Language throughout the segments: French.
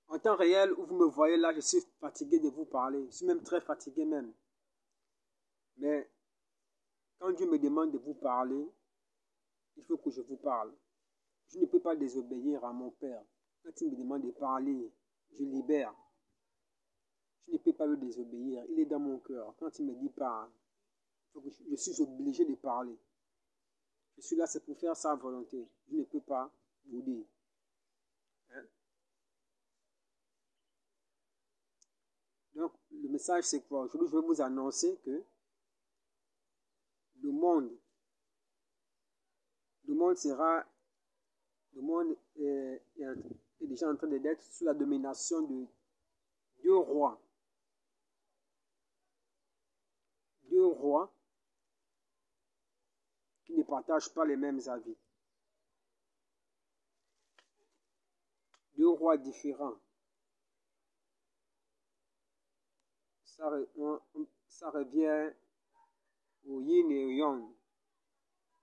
En temps réel, où vous me voyez là, je suis fatigué de vous parler. Je suis même très fatigué même. Mais quand Dieu me demande de vous parler, il faut que je vous parle. Je ne peux pas désobéir à mon Père. Quand il me demande de parler, je libère. Je ne peux pas le désobéir. Il est dans mon cœur. Quand il me dit parle, je suis obligé de parler. Je suis là, c'est pour faire sa volonté. Je ne peux pas vous dire. Hein? Donc, le message, c'est quoi? Aujourd'hui, je vais vous annoncer que le monde est déjà en train d'être sous la domination de deux rois. Deux rois qui ne partagent pas les mêmes avis. Deux rois différents. Ça revient au yin et au yang.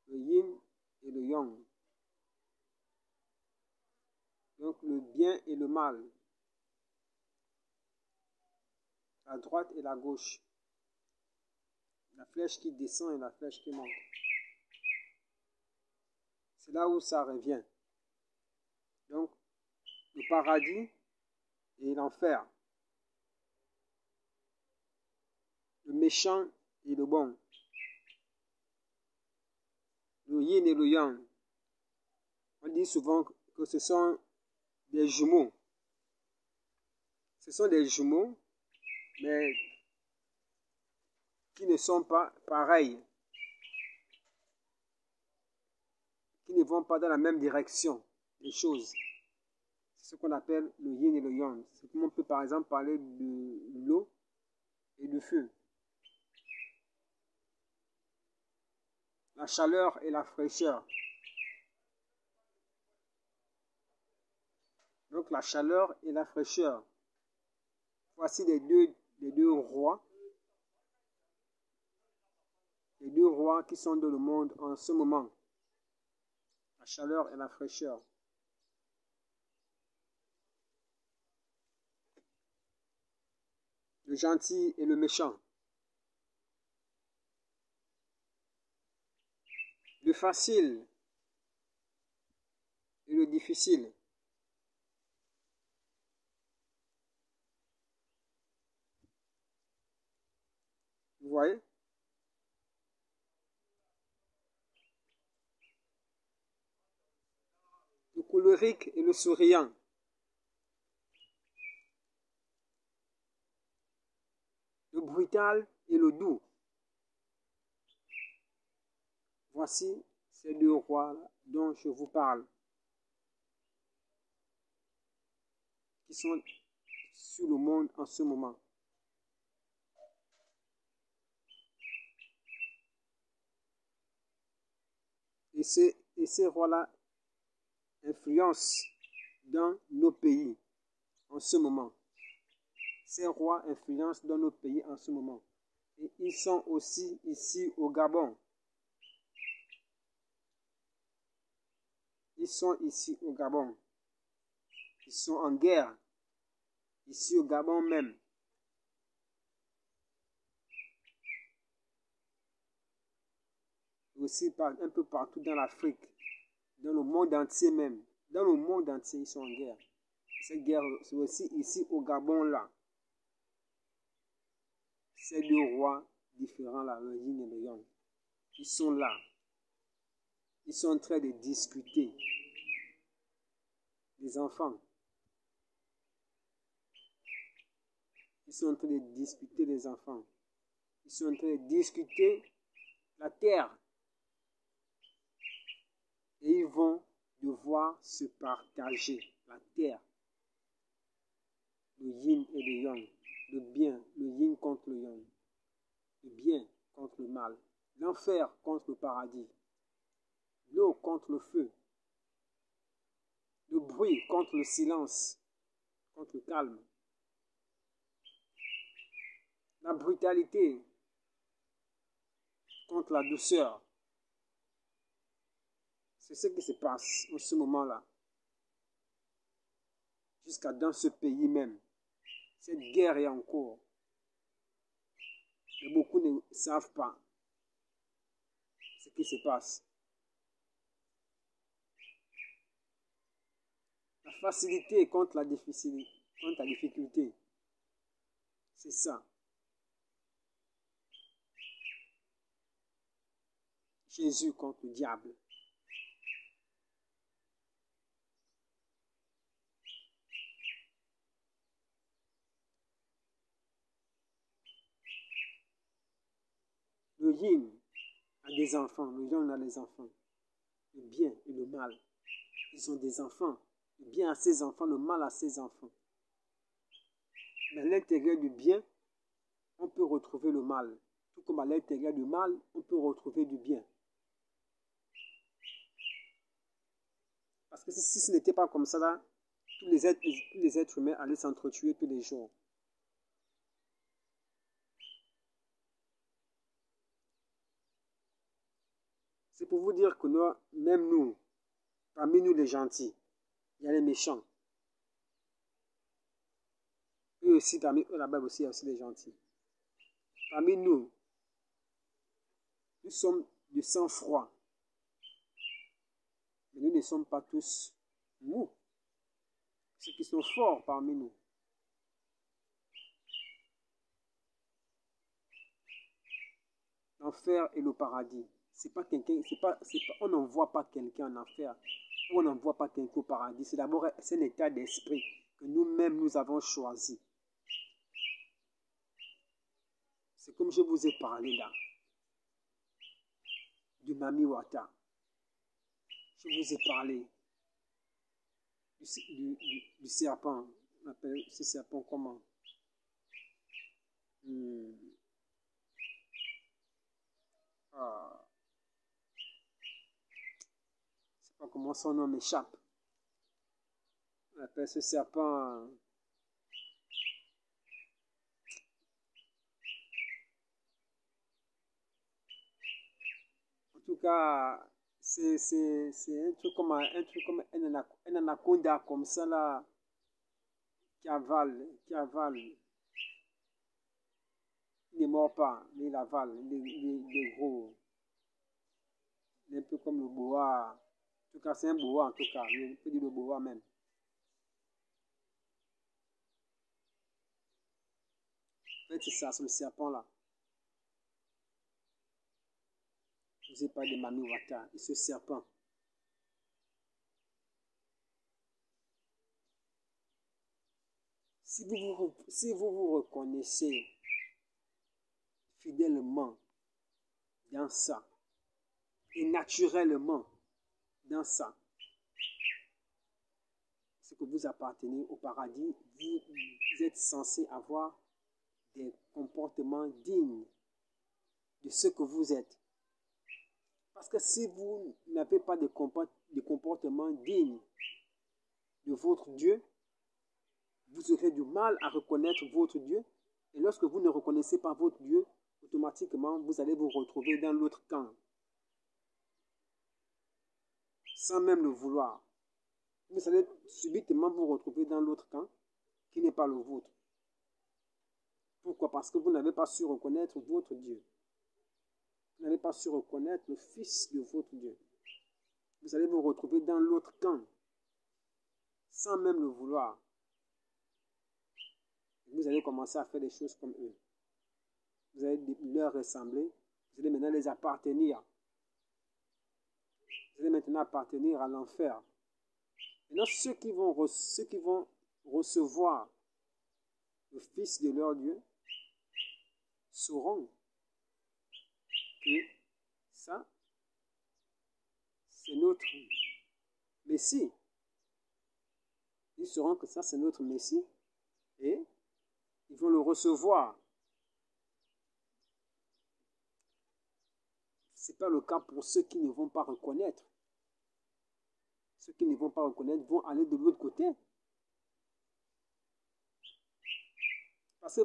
Le yin et le yang. Donc le bien et le mal. La droite et la gauche. La flèche qui descend et la flèche qui monte. C'est là où ça revient. Donc, le paradis et l'enfer. Le méchant et le bon. Le yin et le yang. On dit souvent que ce sont des jumeaux. Ce sont des jumeaux, mais qui ne sont pas pareils. Qui ne vont pas dans la même direction des choses. C'est ce qu'on appelle le yin et le yang. C'est comme on peut par exemple parler de l'eau et du feu. La chaleur et la fraîcheur. Donc la chaleur et la fraîcheur. Voici les deux rois. Les deux rois qui sont dans le monde en ce moment. La chaleur et la fraîcheur. Le gentil et le méchant. Le facile et le difficile. Vous voyez? Le colérique et le souriant. Le brutal et le doux. Voici ces deux rois dont je vous parle, qui sont sur le monde en ce moment. Et ces rois-là influencent dans nos pays en ce moment. Ces rois influencent dans nos pays en ce moment. Et ils sont aussi ici au Gabon. Ils sont ici au Gabon. Ils sont en guerre. Ici au Gabon même. Aussi un peu partout dans l'Afrique. Dans le monde entier même. Dans le monde entier, ils sont en guerre. Cette guerre, c'est aussi ici au Gabon là. Ces deux rois différents là, le yin et le yang. Ils sont là. Ils sont en train de discuter. Les enfants. Ils sont en train de discuter les enfants. Ils sont en train de discuter la terre. Et ils vont devoir se partager la terre. Le yin et le yang. Le bien, le yin contre le yang. Le bien contre le mal. L'enfer contre le paradis. L'eau contre le feu. Le bruit contre le silence. Contre le calme. La brutalité contre la douceur. C'est ce qui se passe en ce moment-là. jusqu'à dans ce pays même. Cette guerre est en cours. Mais beaucoup ne savent pas ce qui se passe. La facilité contre la difficulté. C'est ça. Jésus contre le diable. Le yin a des enfants, le yang a des enfants. Le bien et le mal. Ils ont des enfants. Le bien a ses enfants, le mal a ses enfants. Mais à l'intérieur du bien, on peut retrouver le mal. Tout comme à l'intérieur du mal, on peut retrouver du bien. Parce que si ce n'était pas comme ça, là, tous les êtres humains allaient s'entretuer tous les jours. C'est pour vous dire que nous, même nous, parmi nous les gentils, il y a les méchants. Eux aussi, parmi eux là-bas aussi, il y a aussi les gentils. Parmi nous, nous sommes de sang-froid. Mais nous ne sommes pas tous mous. Ceux qui sont forts parmi nous. L'enfer et le paradis. C'est pas quelqu'un, on n'envoie pas quelqu'un en enfer. Ou on n'envoie pas quelqu'un au paradis. C'est d'abord un état d'esprit que nous-mêmes nous avons choisi. C'est comme je vous ai parlé là. Du Mami Wata. Je vous ai parlé du serpent. On appelle ce serpent comment? Ah. Je ne sais pas comment son nom m'échappe. On appelle ce serpent. En tout cas, c'est un truc comme un anaconda comme ça là, qui avale. Il ne mord pas, mais il avale. Il est gros. Il est un peu comme le boa. En tout cas, c'est un boa en tout cas. On peut dire le boa même. En fait, c'est ça, c'est le serpent là. Je ne sais pas de Mami Wata. Et ce serpent. Si vous vous reconnaissez fidèlement dans ça, et naturellement dans ça, c'est que vous appartenez au paradis, vous êtes censé avoir des comportements dignes de ce que vous êtes. Parce que si vous n'avez pas de comportements dignes de votre Dieu, vous aurez du mal à reconnaître votre Dieu. Et lorsque vous ne reconnaissez pas votre Dieu, automatiquement, vous allez vous retrouver dans l'autre camp. Sans même le vouloir. Vous allez subitement vous retrouver dans l'autre camp qui n'est pas le vôtre. Pourquoi? Parce que vous n'avez pas su reconnaître votre Dieu. Vous n'avez pas su reconnaître le Fils de votre Dieu. Vous allez vous retrouver dans l'autre camp, sans même le vouloir. Vous allez commencer à faire des choses comme eux. Vous allez leur ressembler. Vous allez maintenant les appartenir. Vous allez maintenant appartenir à l'enfer. Maintenant, ceux qui vont recevoir le Fils de leur Dieu sauront que ça, c'est notre Messie. Ils sauront que ça, c'est notre Messie et ils vont le recevoir. Ce n'est pas le cas pour ceux qui ne vont pas reconnaître. Ceux qui ne vont pas reconnaître vont aller de l'autre côté. Parce que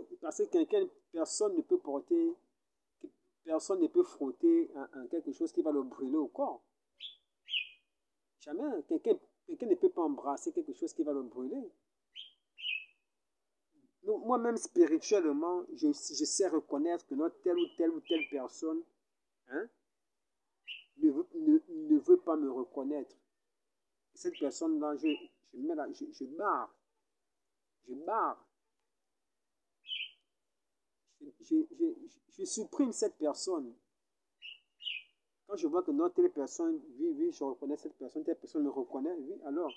personne ne peut porter, personne ne peut frotter quelque chose qui va le brûler au corps. Jamais. Quelqu'un ne peut pas embrasser quelque chose qui va le brûler. Donc, moi-même, spirituellement, je sais reconnaître que notre telle ou telle personne, hein, ne veut pas me reconnaître. Cette personne-là, je barre. Je barre. Je supprime cette personne. Quand je vois que non, telle personne, oui, je reconnais cette personne, telle personne me reconnaît, oui, alors,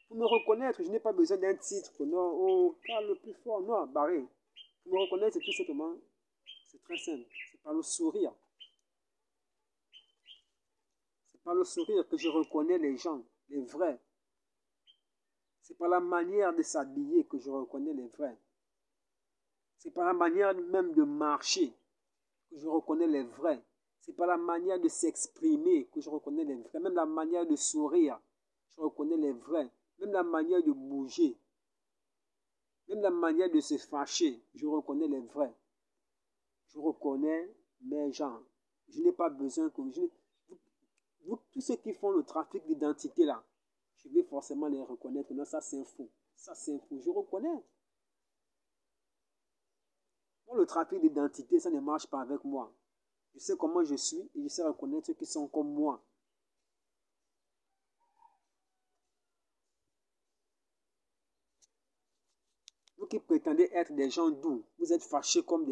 pour me reconnaître, je n'ai pas besoin d'un titre, non, oh, parle le plus fort, non, barré. Pour me reconnaître, c'est tout simplement, c'est très simple, c'est par le sourire. C'est par le sourire que je reconnais les gens, les vrais. C'est par la manière de s'habiller que je reconnais les vrais. C'est par la manière même de marcher que je reconnais les vrais. C'est par la manière de s'exprimer que je reconnais les vrais. Même la manière de sourire, je reconnais les vrais. Même la manière de bouger. Même la manière de se fâcher, je reconnais les vrais. Je reconnais mes gens. Je n'ai pas besoin que... Vous, tous ceux qui font le trafic d'identité là, je vais forcément les reconnaître. Non, ça c'est un faux. Ça c'est un faux. Je reconnais. Moi, le trafic d'identité, ça ne marche pas avec moi. Je sais comment je suis et je sais reconnaître ceux qui sont comme moi. Vous qui prétendez être des gens doux, vous êtes fâchés comme